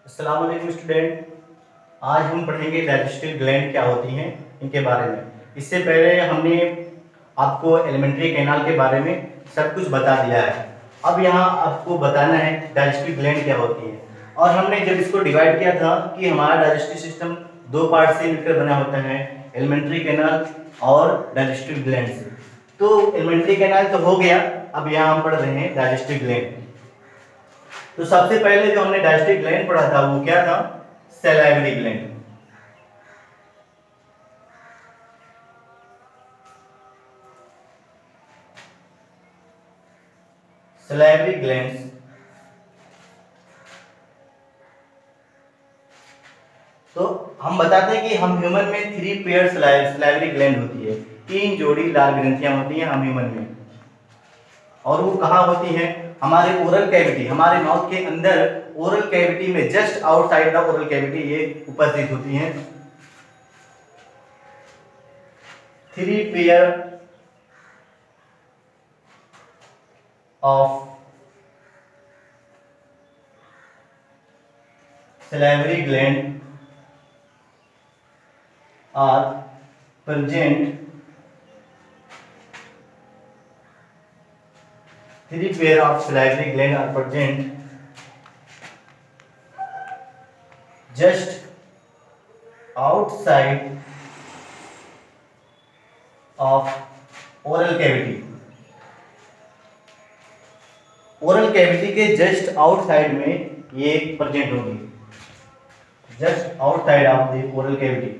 अस्सलाम वालेकुम स्टूडेंट। आज हम पढ़ेंगे डाइजेस्टिव ग्लैंड क्या होती हैं इनके बारे में। इससे पहले हमने आपको एलिमेंट्री कैनाल के बारे में सब कुछ बता दिया है। अब यहाँ आपको बताना है डाइजेस्टिव ग्लैंड क्या होती है। और हमने जब इसको डिवाइड किया था कि हमारा डाइजेस्टिव सिस्टम दो पार्ट से मिलकर बना होता है, एलिमेंट्री कैनाल और डाइजेस्टिव ग्लैंड से। तो एलिमेंट्री कैनाल तो हो गया, अब यहाँ हम पढ़ रहे हैं डाइजेस्टिव ग्लैंड। तो सबसे पहले जो हमने डाइजेस्टिव ग्लैंड पढ़ा था वो क्या था? Salivary gland. सैलाइवरी ग्लैंड्स तो हम बताते हैं कि हम ह्यूमन में 3 पेयर सैलाइवरी ग्लैंड होती है। 3 जोड़ी लाल ग्रंथियां होती हैं हम ह्यूमन में। और वो कहाँ होती हैं? हमारे ओरल कैविटी, हमारे माउथ के अंदर ओरल कैविटी में, just outside the oral cavity ये उपस्थित होती हैं। 3 pair of salivary gland are present. 3 pair of salivary gland are present just outside of oral cavity. Oral cavity के जस्ट आउटसाइड में ये प्रेजेंट होगी, just outside of the oral cavity.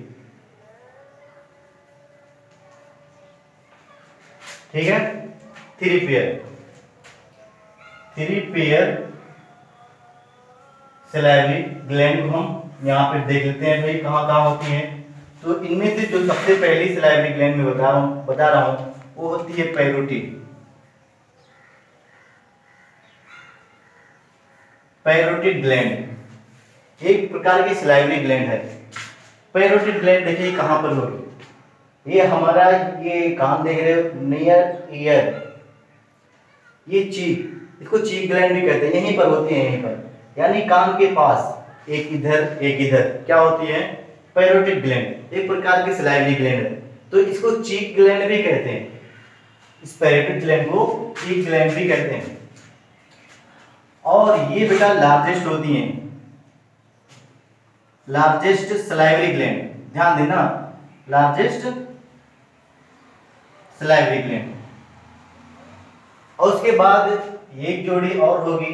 ठीक है, 3 पेयर सैलाइवरी ग्लैंड को हम यहाँ पे देख लेते हैं भाई कहाँ कहाँ होती हैं। तो इनमें से जो सबसे पहली सैलाइवरी ग्लैंड में बता रहा हूँ वो होती है पैरोटिड। पैरोटिड ग्लैंड एक प्रकार की सैलाइवरी ग्लैंड है। पैरोटिड ग्लैंड देखिए कहाँ पर होगी? ये हमारा ये कान देख रहे हो, नियर ईयर, ये चीक, इसको चीक ग्लैंड भी कहते हैं, यहीं पर होती है, यहीं पर यानी कान के पास, एक इधर एक इधर, क्या होती है? पैरोटिड ग्लैंड एक प्रकार की सैलाइवरी ग्लैंड है। तो इसको चीक ग्लैंड भी कहते हैं, इस पैरोटिड ग्लैंड को चीक ग्लैंड भी कहते हैं। और ये बेटा लार्जेस्ट होती हैं, लार्जेस्ट सैलाइवरी ग्लैंड, ध्यान देना, लार्जेस्ट सैलाइवरी ग्लैंड। और उसके बाद एक जोड़ी और होगी,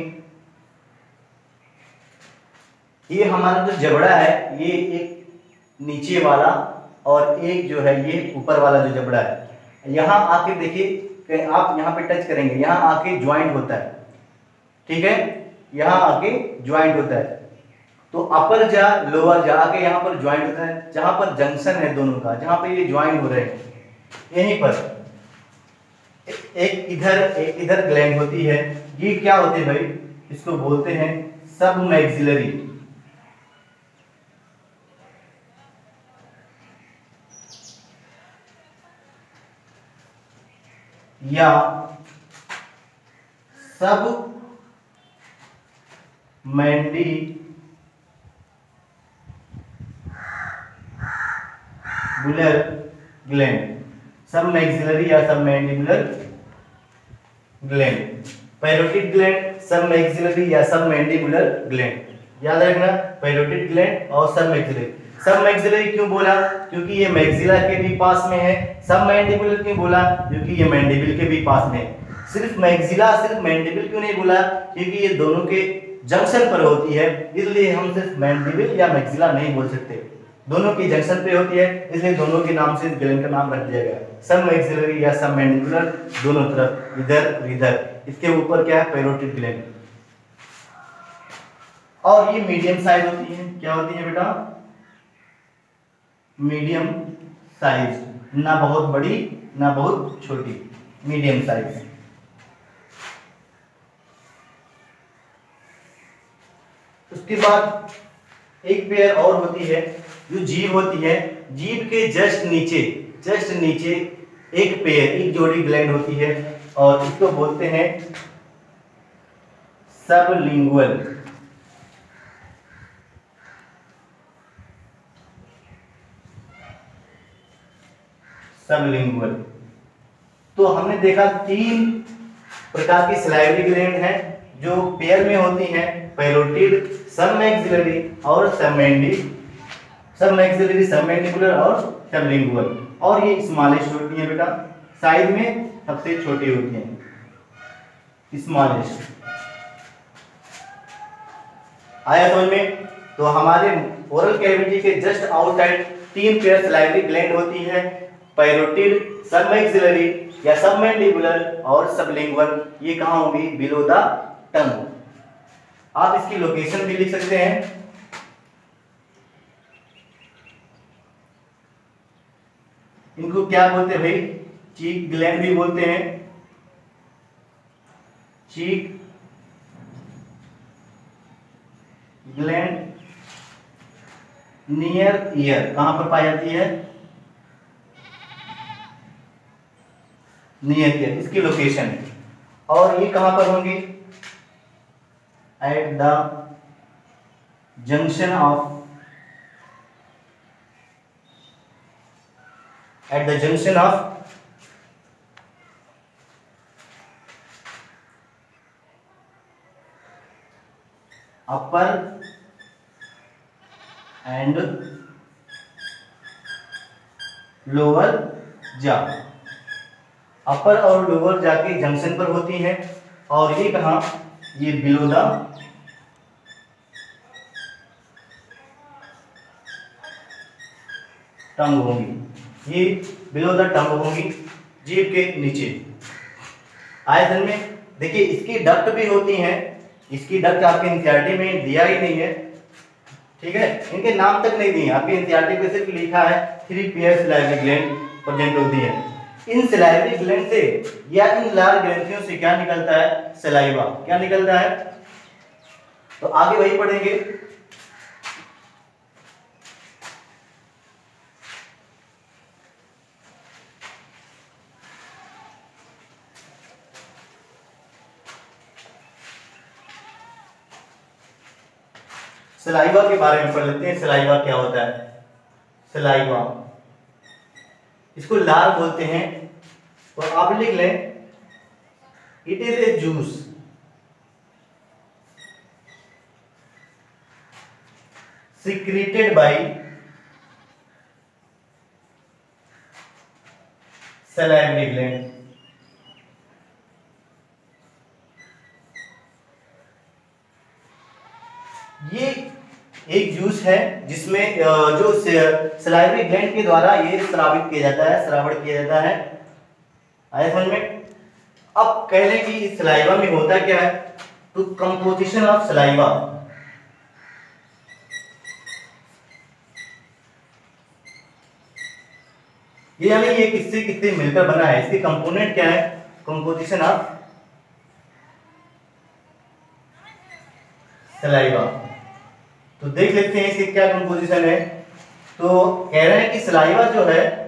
ये हमारा जो जबड़ा है ये एक नीचे वाला और एक जो है ये ऊपर वाला जो जबड़ा है। यहाँ आके देखिए, आप यहाँ पे टच करेंगे, यहाँ आके ज्वाइंट होता है, ठीक है, यहाँ आके ज्वाइंट होता है। तो अपर जा लोअर जा आके यहाँ पर ज्वाइंट होता है, जहां पर जंक्शन है दोनों का, जहां पे ये ज्वाइंट हो रहे हैं, यहीं पर एक इधर ग्लैंड होती है। ये क्या होती है भाई? इसको बोलते हैं सब मैक्सिलरी, या सब मैंडिबुलर ग्लैंड, सब मैक्सिलरी या सब मैंडिबुलर ग्लैंड। पैरोटिड ग्लैंड, सब मैक्सिलरी या सब मैंडिबुलर ग्लैंड, याद रखना, पैरोटिड ग्लैंड और सब मैक्सिलरी। सब मैक्सिलरी क्यों बोला? क्योंकि ये मैक्सिला के भी पास में है। सब मैंडिबुलर क्यों बोला? क्योंकि ये मैंडिबल के भी पास में है। सिर्फ मैक्सिला, सिर्फ मैंडिबल क्यों नहीं बोला? क्योंकि ये दोनों के जंक्शन पर होती है, इसलिए हम सिर्फ मैंडिबल या मैक्सिला नहीं बोल सकते, दोनों की जंक्शन पे होती है, इसलिए दोनों के नाम से ग्लैंड का नाम रख दिया गया, सब मैक्सिलरी या सब मैंडिबुलर, दोनों तरफ, इधर और इधर। इसके ऊपर क्या है? Parotid gland. और ये मीडियम साइज होती है, क्या होती है बेटा? मीडियम साइज, ना बहुत बड़ी ना बहुत छोटी, मीडियम साइज। उसके बाद एक पेयर और होती है जो जीभ होती है, जीभ के जस्ट नीचे एक पेयर, एक जोड़ी ग्लैंड होती है और इसको बोलते हैं सबलिंगुअल सबलिंगुअल। तो हमने देखा 3 प्रकार की सलाइवरी ग्लैंड हैं जो पेयर में होती हैं, पैरोटिड, सबमैक्सिलरी और सबमैक्सिलरी और सबलिंगुअल। और ये स्मॉलेस्ट होती है बेटा, साइज में सबसे छोटी होती है, स्मॉलेस्ट। आया समझ में? तो हमारे ओरल कैविटी के just outside 3 pair salivary gland होती है, पैरोटिड, सबमैक्सिलरी या सबमैंडिबुलर और सबलिंगुअल। ये कहाँ होगी? Below the tongue. आप इसकी लोकेशन भी लिख सकते हैं। इनको क्या बोलते हैं भाई? चीक ग्लैंड भी बोलते हैं। चीक ग्लैंड नियर ईयर कहां पर पाई जाती है? नियर ईयर, इसकी लोकेशन। और ये कहां पर होंगी? At the junction of upper and lower जा। अपर और लोअर जा के जंक्शन पर होती हैं। और ये कहाँ? ये बिलो द टंग होंगी। ये बिलो द टंग होंगी, जीभ के नीचे। आयतन में देखिए इसकी डक्ट भी होती हैं। इसकी डक्ट आपके एनसीईआरटी में दिया ही नहीं है, ठीक है? इनके नाम तक नहीं दिए, आपके एनसीईआरटी पे सिर्फ लिखा है 3 पेयर सलाइवरी ग्लैंड प्रेजेंट होती है। इन सलाइवरी ग्लैंड से या इन लार ग्रंथियों से क्या निकलता है? सलाइवा। क्या निकलता है? तो आगे वही पढ़ेंगे। सलाइवा के बारे में पढ़ लेते हैं। सलाइवा क्या होता है? सलाइवा, इसको लार बोलते हैं। तो आप लिख लें, it is a juice secreted by salivary gland। ये एक जूस है जिसमें जो सलाइवरी ग्लैंड के द्वारा ये स्रावित किया जाता है, श्रावण किया जाता है। आया समझ में? अब कह लें कि इस सलाइवा में होता क्या है? तो कंपोजिशन ऑफ सलाइवा, ये यानी ये किससे किससे मिलकर बना है, इसके कंपोनेंट क्या है? Composition of saliva. तो देख लेते हैं इसके क्या कंपोजिशन है। तो कह रहे हैं कि सलाइवा जो है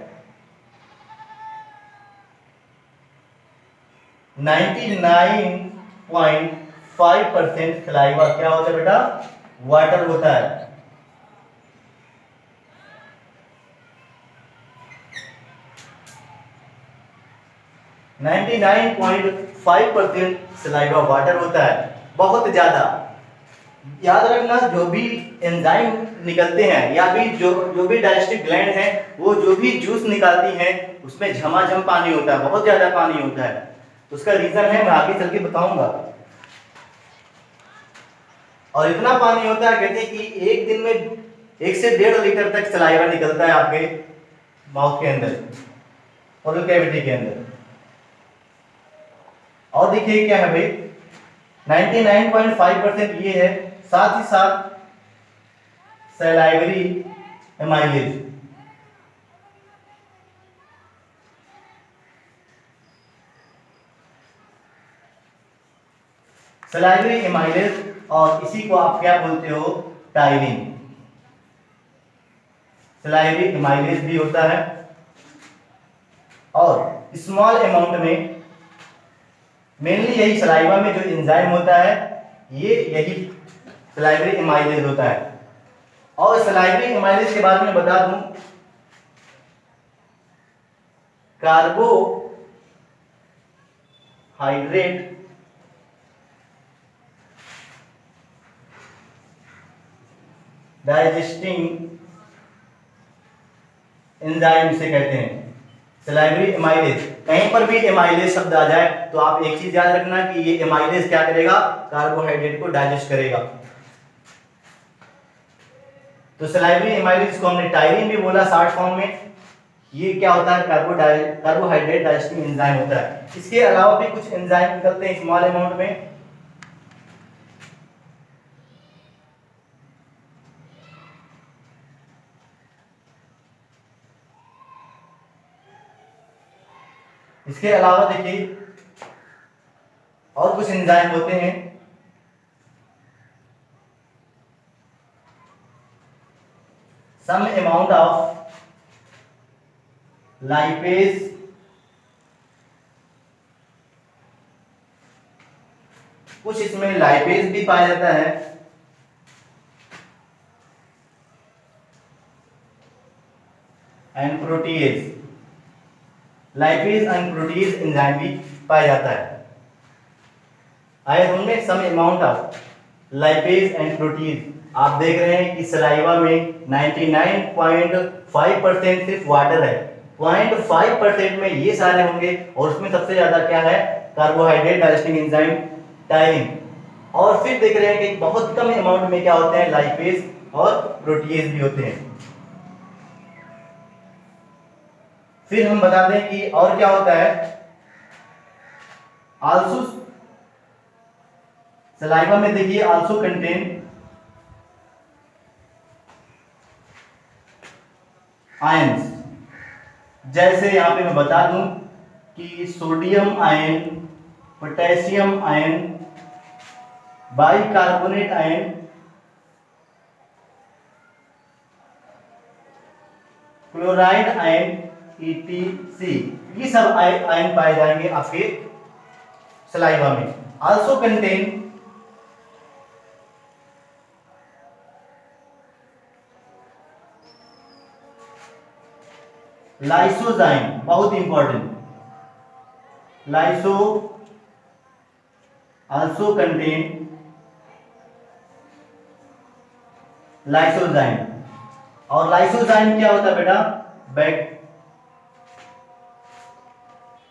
99.5% सलाइवा क्या होता है बेटा? वाटर होता है। नाइन्टी 99.5% सलाइवा वाटर होता है, बहुत ज्यादा। याद रखना, जो भी एंजाइम निकलते हैं या भी जो भी डाइजेस्टिव ग्लैंड है वो जो भी जूस निकालती हैं उसमें झमाझम पानी होता है, बहुत ज्यादा पानी होता है। उसका रीजन है, मैं आगे चल के बताऊंगा। और इतना पानी होता है, कहते हैं कि एक दिन में 1 से 1.5 लीटर तक सलाइवा निकलता है आपके माउथ के अंदर, ओरल कैविटी के अंदर। और देखिए क्या है भाई, 99.5% ये है। साथ ही साथ सलाइवरी एमाइलेज, सलाइवरी एमाइलेज, और इसी को आप क्या बोलते हो? टाइनिन। सलाइवरी एमाइलेज भी होता है। और स्मॉल अमाउंट में मेनली यही सलाइवा में जो एंजाइम होता है ये यही सलाइवरी एमाइलेज होता है। और सलाइवरी एमाइलेज के बारे में बता दूं, कार्बोहाइड्रेट डाइजेस्टिंग एंजाइम से कहते हैं। सलाइवरी एमाइलेज, कहीं पर भी एमाइलेज शब्द आ जाए तो आप एक चीज याद रखना कि ये एमाइलेज क्या करेगा, कार्बोहाइड्रेट को डाइजेस्ट करेगा। तो सलाइवरी एमाइलेज को हमने टायरिन भी बोला शॉर्ट फॉर्म में। ये क्या होता है, कार्बोहाइड्रेट डाइजेस्टिंग एंजाइम होता है। इसके अलावा भी कुछ एंजाइम निकलते हैं स्मॉल अमाउंट में। इसके अलावा देखिए और कुछ एंजाइम होते हैं। सम अमाउंट ऑफ लाइपेज कुछ इसमें लाइपेज भी पाया जाता है and protease, lipase and protease enzyme भी पाया जाता है। आए उनमें some amount of lipase and protease. आप देख रहे हैं कि सलाइवा में 99.5% सिर्फ वाटर है, 0.5% में ये सारे होंगे और उसमें सबसे ज्यादा क्या है, कार्बोहाइड्रेट डाइजेस्टिंग एंजाइम टायरिन। और फिर देख रहे हैं कि बहुत कम अमाउंट में क्या होते हैं, लाइपेज और प्रोटीएज भी होते हैं। फिर हम बता दें कि और क्या होता है, आल्सो सलाइवा में देखिए आल्सो कंटेन आयंस। जैसे यहां पे मैं बता दूं कि sodium ion, potassium ion, bicarbonate ion, chloride ion, ETC, ये सब आयन पाए जाएंगे आपके सलाइवा में। आल्सो कंटेन लाइसोजाइम, बहुत important, lyso also contain lysozyme. और लाइसोजाइम क्या होता है बेटा,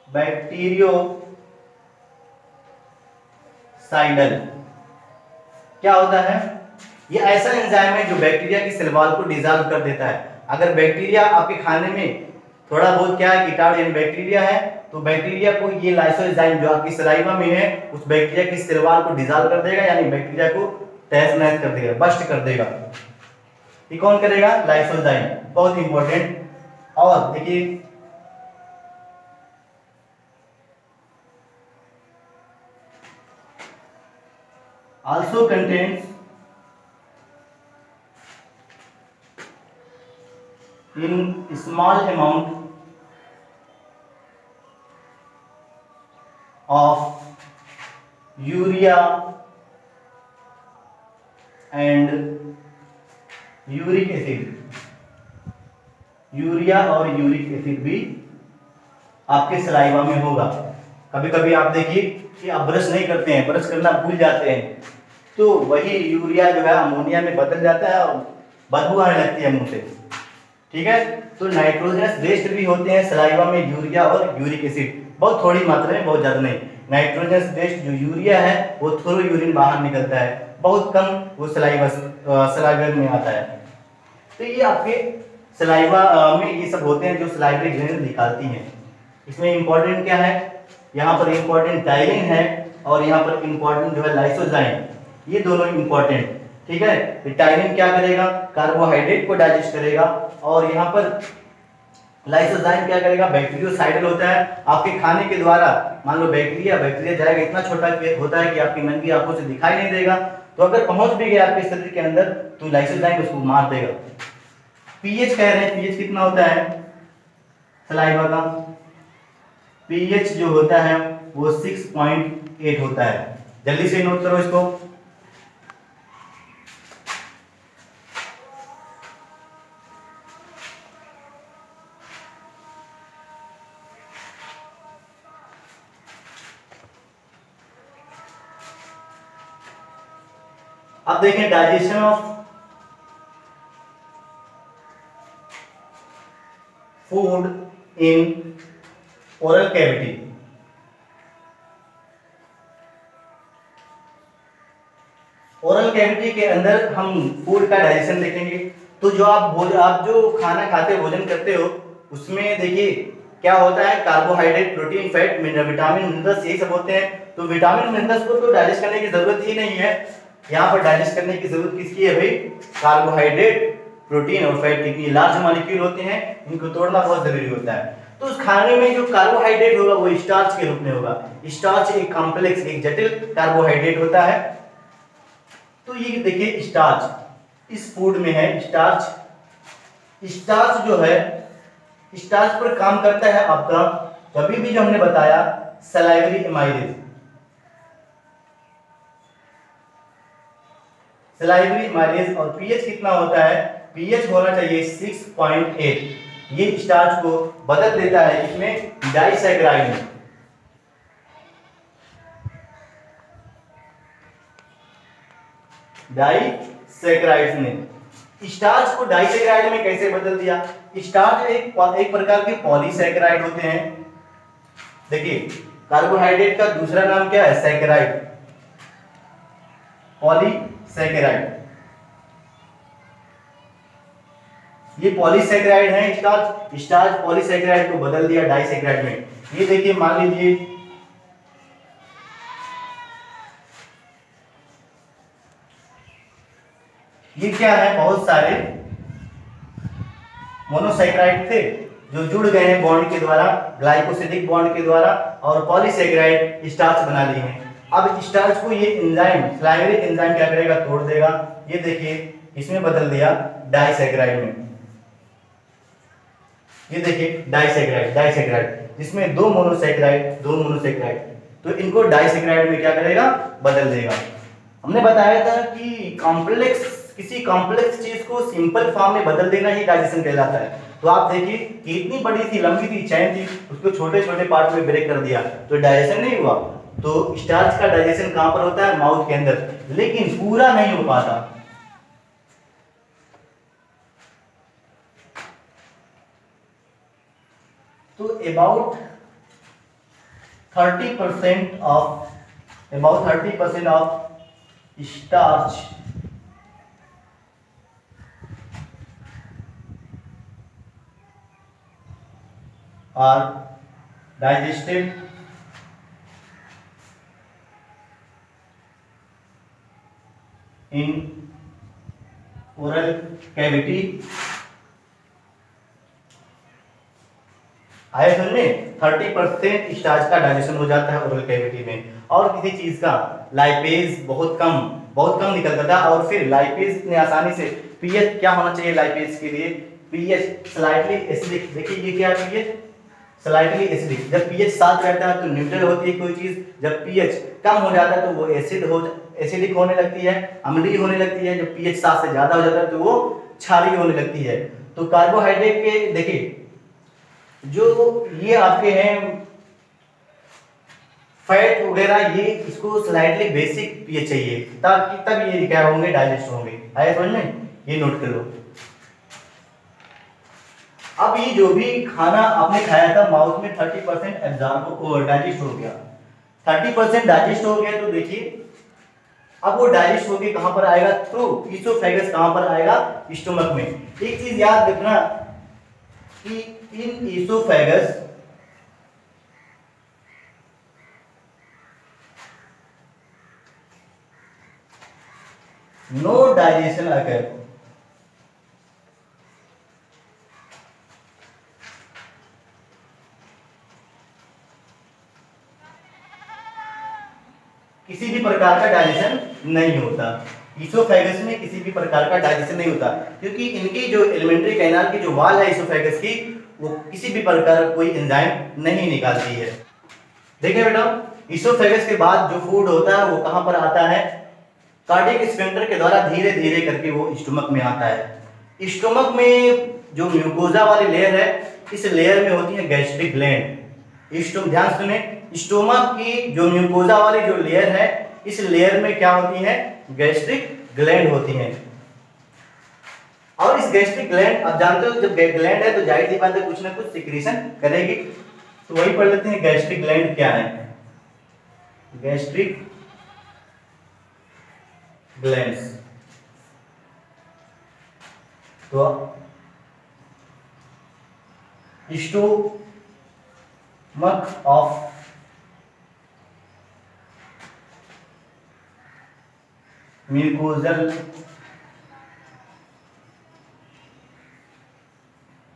बैक्टीरियोसाइडल। क्या होता है, ये ऐसा एंजाइम है जो बैक्टीरिया की सेल वॉल को डिसॉल्व कर देता है। अगर बैक्टीरिया आपके खाने में थोड़ा बहुत क्या है, कीटाणु यानी बैक्टीरिया है, तो बैक्टीरिया को ये लाइसोजाइम जो आपकी सलाइवा में है उस बैक्टीरिया की सेल वॉल को डिसॉल्व कर देगा, यानी बैक्टीरिया को तहस नहस कर देगा, बस्ट कर देगा। ये कौन करेगा, लाइसोजाइम, बहुत इंपॉर्टेंट। और देखिए also contains in small amount of urea and uric acid. Urea और यूरिक एसिड भी आपके सलाइवा में होगा। कभी कभी आप देखिए कि आप ब्रश नहीं करते हैं, ब्रश करना भूल जाते हैं, तो वही यूरिया जो है अमोनिया में बदल जाता है और बदबू आने लगती है मुंह से। ठीक है, तो नाइट्रोजनस वेस्ट भी होते हैं सलाइवा में, यूरिया और यूरिक एसिड, बहुत थोड़ी मात्रा में, बहुत ज्यादा नहीं। नाइट्रोजनस वेस्ट जो यूरिया है वो थ्रू यूरिन बाहर निकलता है, बहुत कम वो सलाइवा में आता है। तो ये आपके सलाइवा में ये सब होते हैं जो सलाइवरी ग्लैंड निकालती हैं। इसमें इंपॉर्टेंट क्या है, यहाँ पर इंपॉर्टेंट टायरिन है और यहाँ पर इंपॉर्टेंट जो है लाइसोजाइम, ये दोनों इंपॉर्टेंट। ठीक है, तो टायरिन क्या करेगा, कार्बोहाइड्रेट को डाइजेस्ट करेगा, और यहाँ पर लाइसोजाइम क्या करेगा, बैक्टीरियोसाइडल होता है। आपके खाने के द्वारा मान लो बैक्टीरिया जाएगा, इतना छोटा होता है कि आपकी नंगी आंखों से दिखाई नहीं देगा, तो अगर पहुंच भी गया आपके शरीर के अंदर तो लाइसोजाइम उसको मार देगा। पीएच कह रहे हैं, पीएच कितना होता है सलाइवा का, पीएच जो होता है वो 6.8 होता है। जल्दी से नोट करो इसको। अब देखें digestion of food in oral cavity. Oral cavity के अंदर हम फूड का डाइजेशन देखेंगे। तो जो आप जो खाना खाते हो, भोजन करते हो, उसमें देखिए क्या होता है, carbohydrate, protein, fat, vitamin, minerals, यही सब होते हैं। तो विटामिन मिनरल्स को तो डाइजेस्ट करने की जरूरत ही नहीं है। यहाँ पर डाइजेस्ट करने की जरूरत किसकी है भाई? कार्बोहाइड्रेट, प्रोटीन और फैट की लार्ज मॉलिक्यूल होते हैं, इनको तोड़ना बहुत जरूरी होता है। तो उस खाने में जो कार्बोहाइड्रेट होगा वो स्टार्च के रूप में होगा। स्टार्च एक कॉम्प्लेक्स, एक जटिल कार्बोहाइड्रेट होता है। तो ये देखिए स्टार्च इस फूड में है। स्टार्च जो है, स्टार्च पर काम करता है आपका, कभी भी जो हमने बताया, सलाइवरी एमाइलेज। सलाइवरी एमाइलेज और पीएच कितना होता है? पीएच होना चाहिए 6.8। ये स्टार्च को बदल देता है इसमें डाइसैकराइड में। डाइसैकराइड में स्टार्च को डाइसैकराइड में कैसे बदल दिया? स्टार्च एक प्रकार के पॉलीसैकराइड होते हैं। देखिए कार्बोहाइड्रेट का दूसरा नाम क्या है? Saccharide, polysaccharide. ये पॉलीसैकराइड है स्टार्च पॉलीसैकराइड को बदल दिया डाइसैकराइड में। ये देखिए मान लीजिए ये क्या है, बहुत सारे मोनोसैकराइड थे जो जुड़ गए हैं बॉन्ड के द्वारा, ग्लाइकोसिडिक बॉन्ड के द्वारा, और पॉलीसैकराइड स्टार्च बना लिए हैं। अब स्टार्च को ये एंजाइम, सलाइवरी एंजाइम क्या करेगा? तोड़ देगा। ये देखिए इसमें बदल दिया डाइसैकराइड में। ये देखिए डाइसैकराइड जिसमें दो मोनोसैकराइड, तो इनको डाइसैकराइड में क्या करेगा? बदल देगा। हमने बताया था कि किसी कॉम्प्लेक्स चीज को सिंपल फॉर्म में बदल देना ही डाइजेशन कहलाता है। तो आप देखिए कि इतनी बड़ी थी, लंबी थी, चैन थी, उसको छोटे छोटे पार्ट में ब्रेक कर दिया तो डाइजेशन नहीं हुआ। तो स्टार्च का डाइजेशन कहां पर होता है? माउथ के अंदर, लेकिन पूरा नहीं हो पाता। तो about 30% of starch are digested in oral cavity। आए समझ में? 30% स्टार्च का डाइजेशन हो जाता है ओरल कैविटी में। और किसी चीज का लाइपेज बहुत कम निकलता था। और फिर लाइपेज इतनी आसानी से, पीएच क्या होना चाहिए लाइपेज के लिए? PH slightly acidic. देखिए ये क्या है? PH slightly acidic. जब पीएच 7 रहता है तो न्यूट्रल होती है कोई चीज, जब पीएच कम हो जाता है तो वो एसिडिक होने लगती है, अम्लीय होने लगती है। जब पीएच 7 से ज्यादा हो जाता है तो वो क्षारीय होने लगती है। तो कार्बोहाइड्रेट के देखिए जो ये आपके हैं फैट वगैरह, ये इसको स्लाइटली बेसिक पीएच चाहिए ताकि तब ये क्या होंगे? डाइजेस्ट होंगे। आया समझ में? ये नोट कर लो। अब ये जो भी खाना आपने खाया था माउथ में 30% एब्जॉर्ब डाइजेस्ट हो गया, 30% डाइजेस्ट हो गया। तो देखिए अब वो डाइजेस्ट होके कहां पर आएगा? Through oesophagus. कहां पर आएगा? स्टमक में। एक चीज याद रखना कि इन ईसोफेगस नो डाइजेशन अकर। किसी भी प्रकार का डाइजेशन नहीं होता ईसोफेगस में, किसी भी प्रकार का डाइजेशन नहीं होता, क्योंकि इनकी जो एलिमेंट्री कैनाल की जो वॉल है ईसोफेगस की, वो किसी भी प्रकार कोई एंजाइम नहीं निकालती है। देखिए बेटा, ईसोफेगस के बाद जो फूड होता है वो कहां पर आता है? कार्डियक स्फिंक्टर के द्वारा धीरे धीरे करके वो स्टमक में आता है। स्टमक में जो म्यूकोजा वाली लेयर है, इस लेयर में होती है गैस्ट्रिक ग्लैंड। ध्यान सुने, स्टमक की जो म्यूकोजा वाली जो लेयर है, इस लेयर में क्या होती है? गैस्ट्रिक ग्लैंड होती हैं। और इस गैस्ट्रिक ग्लैंड, आप जानते हो जब ग्लैंड है तो जाहिर सी बात है कुछ ना कुछ सिक्रीशन करेगी। तो वही पढ़ लेते हैं गैस्ट्रिक ग्लैंड क्या है। गैस्ट्रिक ग्लैंड्स, तो stomach of mucosal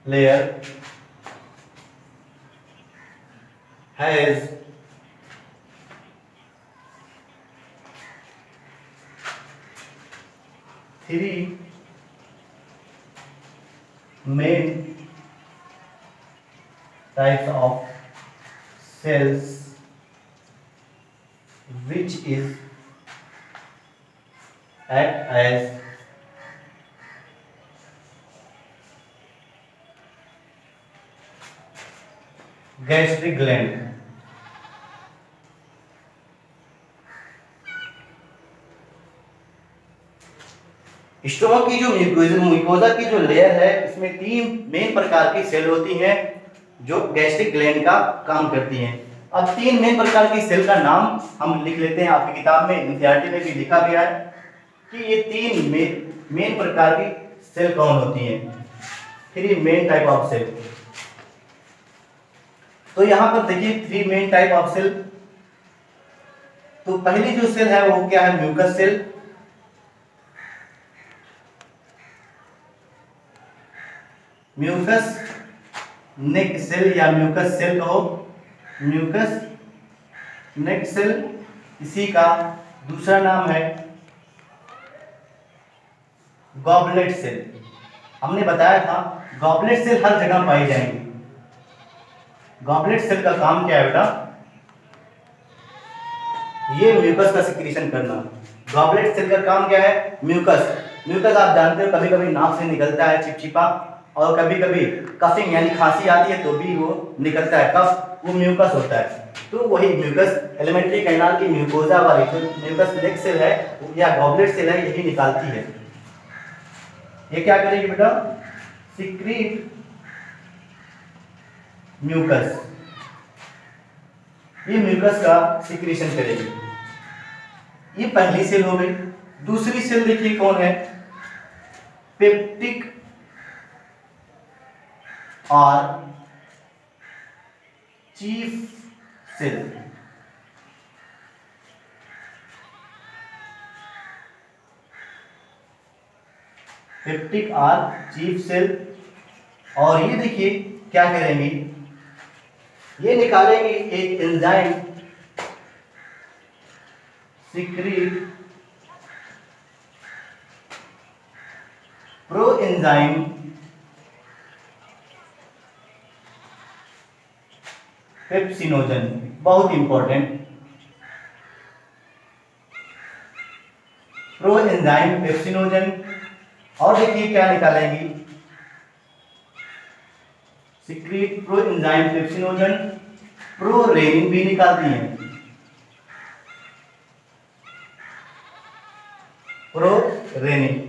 layer has three main types of cells, which is act as gastric gland। Stomach की जो म्यूकोजा की जो लेयर है इसमें 3 मेन प्रकार की सेल होती हैं जो गैस्ट्रिक ग्लैंड का काम करती हैं। अब 3 मेन प्रकार की सेल का नाम हम लिख लेते हैं, आपकी किताब में एनसीईआरटी में भी लिखा गया है कि ये 3 मेन प्रकार की सेल कौन होती हैं। 3 मेन टाइप ऑफ सेल। तो यहां पर देखिए 3 मेन टाइप ऑफ सेल। तो पहली जो सेल है वो क्या है, म्यूकस सेल। म्यूकस नेक सेल या म्यूकस सेल कहो, म्यूकस नेक सेल। इसी का दूसरा नाम है गॉबलेट सेल। हमने बताया था गॉबलेट सेल हर जगह पाई जाएंगी। गॉबलेट सेल का काम क्या है बेटा, ये म्यूकस का सिक्रीशन करना। गॉबलेट सेल का काम क्या है, म्यूकस। म्यूकस आप जानते हो कभी कभी नाक से निकलता है चिपचिपा, और कभी कभी कफिंग यानी खांसी आती है तो भी वो निकलता है कफ, वो म्यूकस होता है। तो वही म्यूकस एलिमेंट्री कैनाल की म्यूकोजा वाली जो म्यूकस नेक सेल है या गॉबलेट सेल है यही निकालती है। ये क्या करेगी बेटा, सिक्रीट म्यूकस। ये म्यूकस का सिक्रीशन करेगी। ये पहली सेल हो गई। दूसरी सेल देखिए कौन है, पेप्टिक और चीफ सेल। पेप्टिक और चीफ सेल। और ये देखिए क्या करेंगे, ये निकालेंगे एक enzyme secrete pro enzyme pepsinogen. बहुत इंपॉर्टेंट, प्रो एंजाइम पेप्सिनोजन। और देखिए क्या निकालेंगी, secrete pro enzyme pepsinogen, pro renin भी निकालती हैं। Pro renin,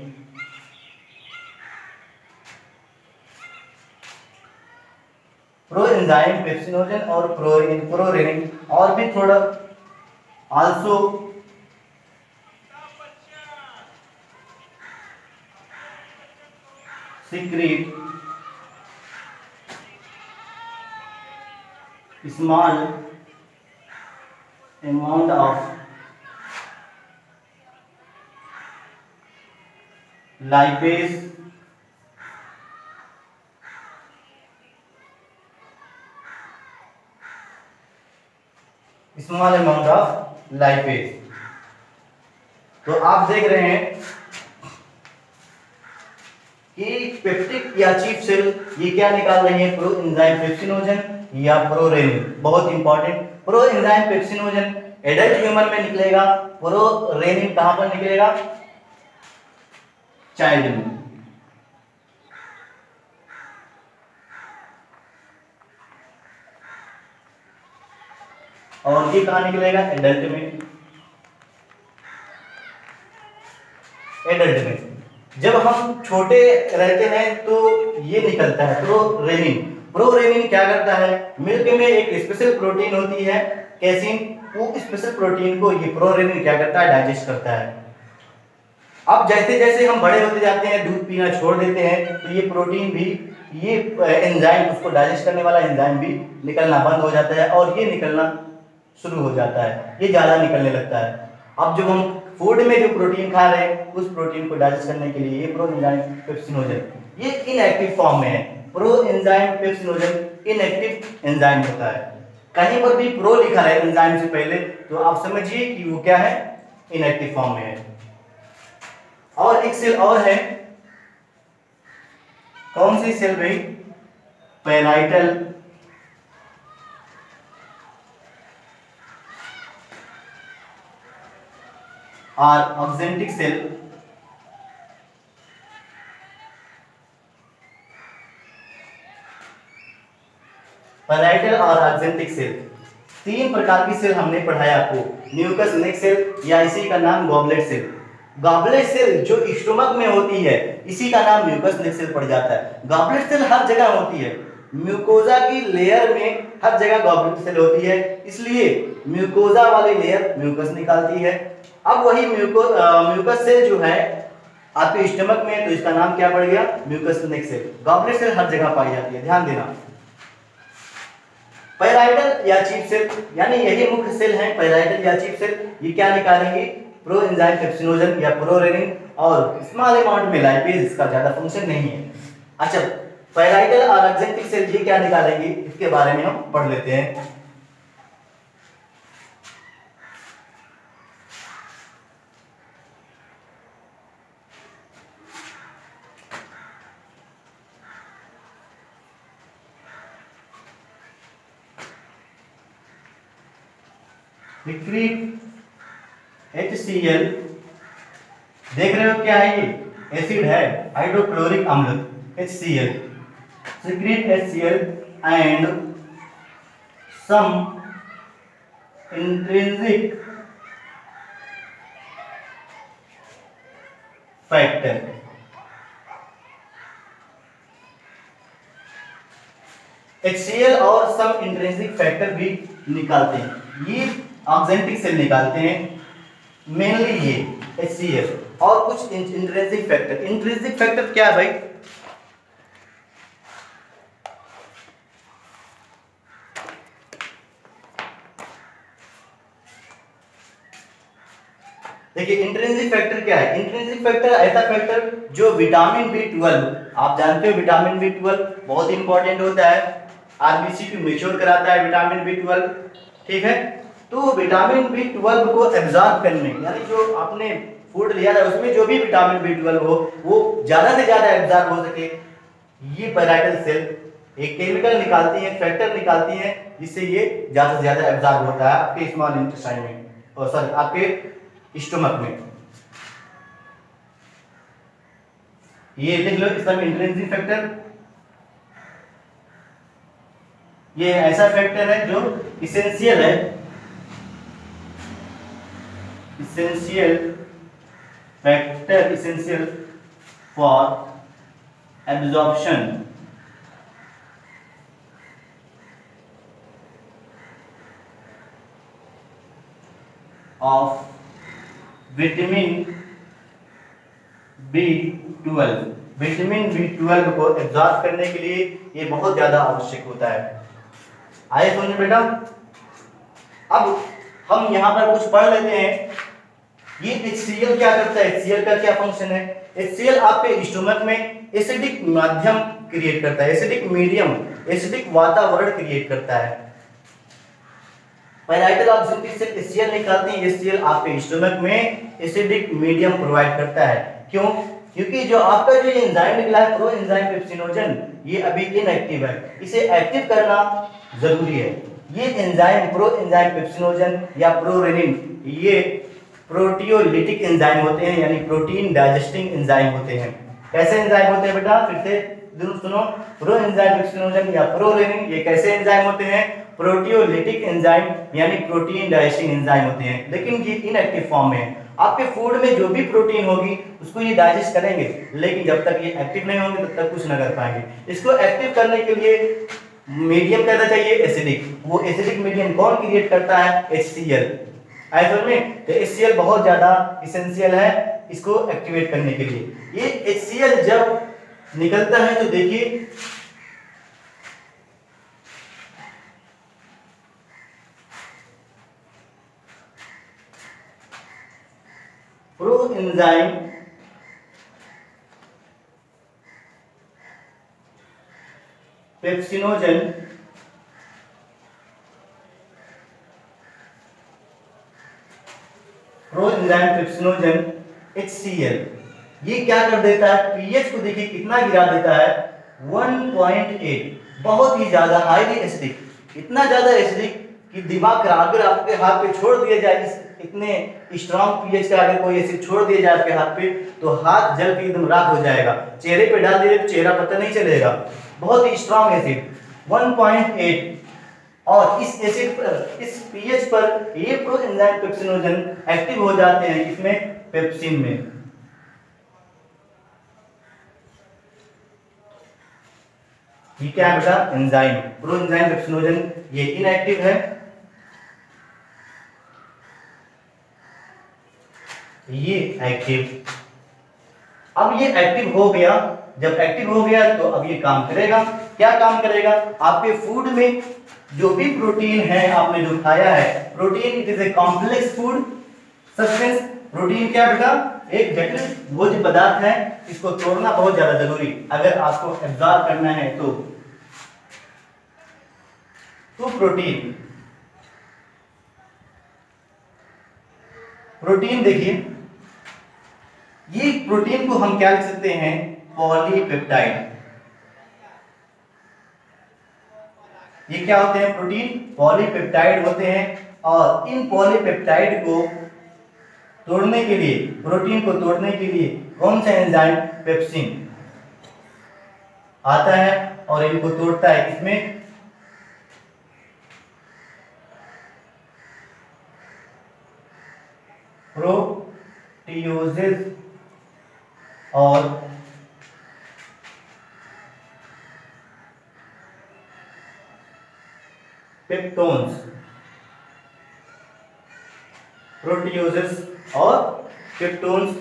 pro enzyme pepsinogen और प्रो रेनिन। और भी थोड़ा also secrete small amount of lipase small amount of lipase. तो आप देख रहे हैं कि पेप्टिक या चीफ सेल ये क्या निकाल रही है, प्रो एंजाइम पेप्सिनोजन या प्रो रेनिन। बहुत important, pro enzyme pepsinogen adult human में निकलेगा, प्रो रेनिन कहां पर निकलेगा, चाइल्ड में। और ये कहां निकलेगा, एडल्ट में। एडल्ट में। जब हम छोटे रहते हैं तो ये निकलता है प्रोरेनिन। प्रोरेनिन क्या करता है, मिल्क में एक स्पेशल प्रोटीन होती है कैसीन, वो स्पेशल प्रोटीन को ये प्रोरेनिन क्या करता है, डाइजेस्ट करता है। अब जैसे जैसे हम बड़े होते जाते हैं, दूध पीना छोड़ देते हैं, तो ये प्रोटीन भी, ये एंजाइम, उसको डाइजेस्ट करने वाला एंजाइम भी निकलना बंद हो जाता है और ये निकलना शुरू हो जाता है, ये ज़्यादा निकलने लगता है। अब जब हम फूड में जो प्रोटीन खा रहे हैं, उस प्रोटीन को डाइजेस्ट करने के लिए ये प्रोएंजाइम पेप्सिनोजन, ये इनएक्टिव फॉर्म में है। प्रोएंजाइम पेप्सिनोजन इनएक्टिव एंजाइम होता है। कहीं पर भी प्रो लिखा है एंजाइम से पहले, तो आप समझिए कि वो क्या है, इनएक्टिव फॉर्म में है। और एक सेल और है, कौन सी सेल भाई, पैराइटल और ऑक्जेंटिक सेल। पैराइटल और ऑक्जेंटिक सेल, तीन प्रकार की सेल हमने पढ़ाया आपको, म्यूकस नेक सेल या इसी का नाम गॉबलेट सेल। गॉबलेट सेल जो स्टोमक में होती है, इसी का नाम म्यूकस नेक सेल पड़ जाता है। गॉबलेट सेल हर जगह होती है, म्यूकोजा की लेयर में हर जगह गॉबलेट सेल होती है, इसलिए म्यूकोजा वाली लेयर म्यूकस निकालती है। अब वही म्यूकस सेल जो है आपके स्टमक में, तो इसका नाम क्या पड़ गया, म्यूकस नेक सेल। गॉबलेट सेल हर जगह पाई जाती है, ध्यान देना। पैराइटल या चीफ सेल, यानी यही मुख्य सेल हैं, पैराइटल या चीफ सेल, ये क्या निकालेंगे, प्रोएंजाइम पेप्सिनोजन या प्रोरेनिन और स्मॉल अमाउंट में लाइपेज, इसका ज्यादा फंक्शन नहीं है। अच्छा, पैराइटल और ऑक्जेंटिक सेल ये क्या निकालेंगे, इसके बारे में हम पढ़ लेते हैं। लिक्विड HCl, देख रहे हो क्या है, ये एसिड है, हाइड्रोक्लोरिक अम्ल HCl, secrete HCl and some intrinsic factor। HCl और some intrinsic factor भी निकालते हैं, ये ऑक्जेंटिक सेल निकालते हैं, मेनली ये HCl और कुछ इंट्रिंसिक फैक्टर। इंट्रिंसिक फैक्टर क्या है भाई, देखिए इंट्रिंसिक फैक्टर क्या है। इंट्रिंसिक फैक्टर ऐसा फैक्टर जो विटामिन B12, आप जानते हो विटामिन B12 बहुत इंपॉर्टेंट होता है, आरबीसी को मैच्योर कराता है विटामिन B12, ठीक है। तो विटामिन B12 को एब्जॉर्ब करने, यानी जो आपने फूड लिया था उसमें जो भी विटामिन B12 हो वो ज्यादा से ज्यादा एब्जॉर्ब हो सके, ये पैराइटल सेल एक केमिकल निकालती है, फैक्टर निकालती है, जिससे ये ज्यादा से ज्यादा एब्जॉर्ब होता है आपके स्मॉल इंटेस्टाइन में, और सॉरी आपके स्टोमक में। ये लिख लो, इसका इंट्रिंसिक फैक्टर, ये ऐसा फैक्टर है जो इसेंशियल है, essential factor, essential for absorption of vitamin B12। Vitamin B12 को एब्जॉर्ब करने के लिए ये बहुत ज्यादा आवश्यक होता है। आइए समझो बेटा, अब हम यहाँ पर कुछ पढ़ लेते हैं। ये HCl क्या करता है, HCl का क्या फंक्शन है। HCl आपके स्टोमक में एसिडिक माध्यम क्रिएट करता है, एसिडिक मीडियम, एसिडिक वातावरण क्रिएट करता है। पैराइटल ऑक्जेंटिक सेल HCl निकालते हैं, HCl आपके स्टोमक में एसिडिक मीडियम प्रोवाइड करता है। क्यों, क्योंकि जो आपका जो एंजाइम निकला है प्रोएंजाइम पेप्सिनोजन, ये अभी इनएक्टिव है, इसे एक्टिव करना जरूरी है। ये एंजाइम प्रोएंजाइम पेप्सिनोजन या प्रोरेनिन, ये प्रोटियोलिटिक एंजाइम होते हैं, यानी प्रोटीन डाइजेस्टिंग एंजाइम होते हैं। कैसे एंजाइम होते हैं बेटा, फिर से जरूर सुनो। प्रोएंजाइम पेप्सिनोजन या प्रोरेनिन ये कैसे एंजाइम होते हैं, प्रोटियोलिटिक एंजाइम यानी प्रोटीन डाइजेस्टिंग एंजाइम होते हैं, लेकिन ये इनएक्टिव फॉर्म में है। आपके फूड में जो भी प्रोटीन होगी उसको ये डाइजेस्ट करेंगे, लेकिन जब तक ये एक्टिव नहीं होंगे तब तक कुछ ना कर पाएंगे। इसको एक्टिव करने के लिए मीडियम कैसा चाहिए, एसिडिक। वो एसिडिक मीडियम कौन क्रिएट करता है, HCl। समझ में, तो HCl बहुत ज्यादा इसेंशियल है इसको एक्टिवेट करने के लिए। ये HCl जब निकलता है तो देखिए प्रोएंजाइम पेप्सिनोजन HCl ये क्या कर देता है, पीएच को देखिए कितना गिरा देता है, 1.8। बहुत ही ज्यादा हाईली एसिडिक, इतना ज्यादा एसिडिक कि दिमाग अगर आपके हाथ पे छोड़ दिया जाए, इतने स्ट्रॉन्ग पीएच का अगर कोई एसिड छोड़ दिया जाए आपके हाथ पे तो हाथ जल के एकदम राख हो जाएगा। चेहरे पे डाल दिए तो चेहरा पता नहीं चलेगा। बहुत ही स्ट्रॉन्ग एसिड 1.8। और इस एसिड पर, इस पीएच पर ये प्रोएंजाइम पेप्सिनोजन एक्टिव हो जाते हैं, इसमें पेप्सिन में। ये क्या है बेटा, एंजाइम प्रोएंजाइम पेप्सिनोजन, ये इनएक्टिव है, ये एक्टिव। अब ये एक्टिव हो गया, जब एक्टिव हो गया तो अब ये काम करेगा। क्या काम करेगा, आपके फूड में जो भी प्रोटीन है आपने जो खाया है, protein it is a complex food substance. Protein क्या बेटा, एक जटिल भोज्य पदार्थ है, इसको तोड़ना बहुत ज्यादा जरूरी अगर आपको एब्जॉर्ब करना है तो प्रोटीन देखिए, ये प्रोटीन को हम क्या लिख सकते हैं, पॉलीपेप्टाइड। ये क्या होते हैं, प्रोटीन पॉलीपेप्टाइड होते हैं। और इन पॉलीपेप्टाइड को तोड़ने के लिए, प्रोटीन को तोड़ने के लिए कौन सा एंजाइम, पेप्सिन आता है और इनको तोड़ता है। इसमें प्रोटियोजेज और पेप्टोन्स, प्रोटियोजेस और पेप्टोन्स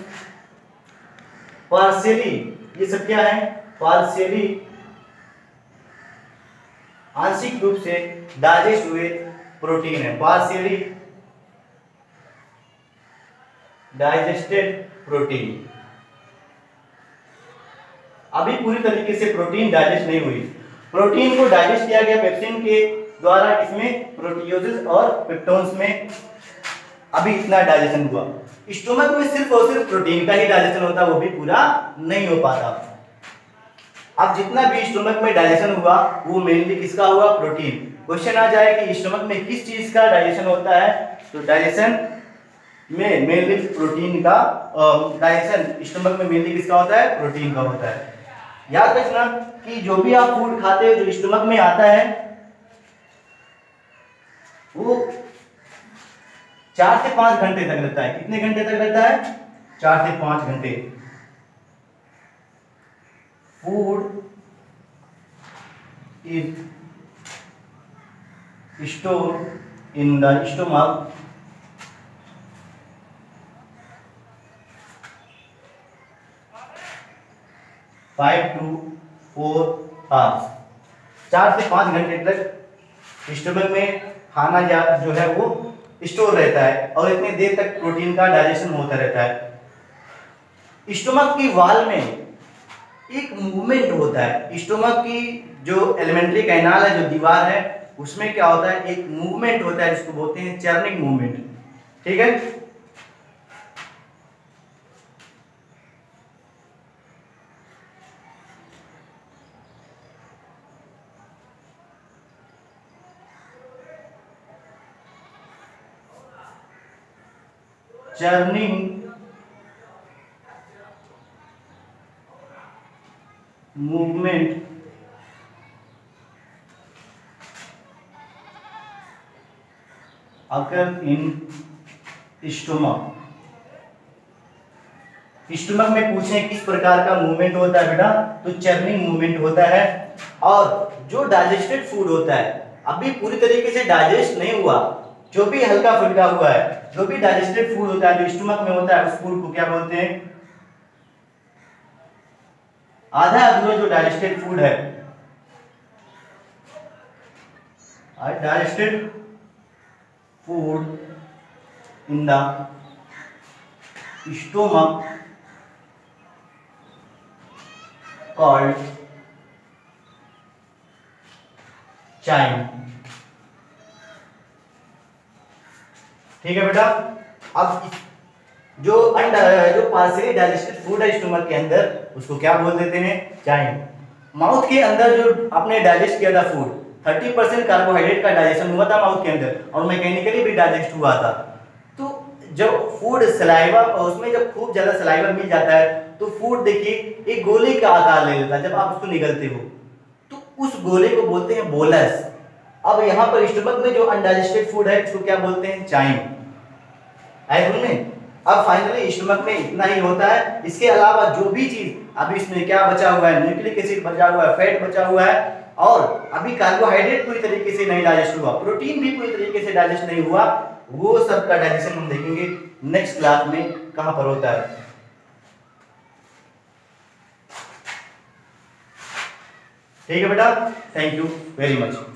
पार्शियली, ये सब क्या है, पार्शियली आंशिक रूप से डाइजेस्ट हुए प्रोटीन है, पार्शियली डाइजेस्टेड प्रोटीन। अभी पूरी तरीके से प्रोटीन डाइजेस्ट नहीं हुई। प्रोटीन को डाइजेस्ट किया गया पेप्सिन के द्वारा, इसमें प्रोटियोजेस और पेप्टोन्स में अभी इतना डाइजेशन हुआ। स्टोमक में सिर्फ और सिर्फ प्रोटीन का ही डाइजेशन होता, वो भी पूरा नहीं हो पाता। अब जितना भी स्टोमक में डाइजेशन हुआ वो मेनली किसका हुआ, प्रोटीन। क्वेश्चन आ जाए कि स्टोमक में किस चीज का डाइजेशन होता है, तो डाइजेशन में मेनली प्रोटीन का, डाइजेशन स्टोमक में मेनली किसका होता है, प्रोटीन का होता है। याद रखना कि जो भी आप फूड खाते हो जो स्टोमक में आता है वो 4 से 5 घंटे तक रहता है। कितने घंटे तक रहता है, 4 से 5 घंटे। Food is store in the stomach 5 to 4 hours। 4 से 5 घंटे तक स्टोमक में खाना जो है वो स्टोर रहता है और इतनी देर तक प्रोटीन का डाइजेशन होता रहता है। स्टोमक की वॉल में एक मूवमेंट होता है। स्टोमक की जो एलिमेंट्री कैनाल है, जो दीवार है, उसमें क्या होता है, एक मूवमेंट होता है जिसको बोलते हैं चर्निंग मूवमेंट। ठीक है, churning movement occur in stomach। Stomach में पूछें किस प्रकार का मूवमेंट होता है बेटा, तो चर्निंग मूवमेंट होता है। और जो डाइजेस्टेड फूड होता है अभी पूरी तरीके से डाइजेस्ट नहीं हुआ, जो भी हल्का फुल्का हुआ है, जो भी डाइजेस्टेड फूड होता है जो स्टमक में होता है, उस फूड को क्या बोलते हैं, आधा अधूरा जो डाइजेस्टेड फूड है, digested food in the stomach called chyme. ठीक है बेटा। अब जो पार्शियली डाइजेस्टेड फूड है स्टोमक के अंदर, उसको क्या बोल देते हैं, चाइम। माउथ के अंदर जो आपने डाइजेस्ट किया था फूड, 30% कार्बोहाइड्रेट का डाइजेशन हुआ था माउथ के अंदर और मैकेनिकली भी डाइजेस्ट हुआ था। तो जब फूड सलाइवा, उसमें जब खूब ज्यादा सलाइवा मिल जाता है तो फूड देखिए एक गोले का आकार ले लेता है जब आप उसको निगलते हो, तो उस गोले को बोलते हैं बोलस। अब यहाँ पर स्टमक में जो अनडाइजेस्टेड फूड है उसको क्या बोलते हैं, चाइम। में अब फाइनली स्टमक में इतना ही होता है। इसके अलावा जो भी चीज अभी इसमें क्या बचा हुआ है, न्यूक्लिक एसिड बचा हुआ है, फैट बचा हुआ है, और अभी कार्बोहाइड्रेट पूरी तरीके से नहीं डाइजेस्ट हुआ, प्रोटीन भी पूरी तरीके से डाइजेस्ट नहीं हुआ, वो सब का डाइजेशन हम देखेंगे नेक्स्ट क्लास में कहां पर होता है। ठीक है बेटा, थैंक यू वेरी मच।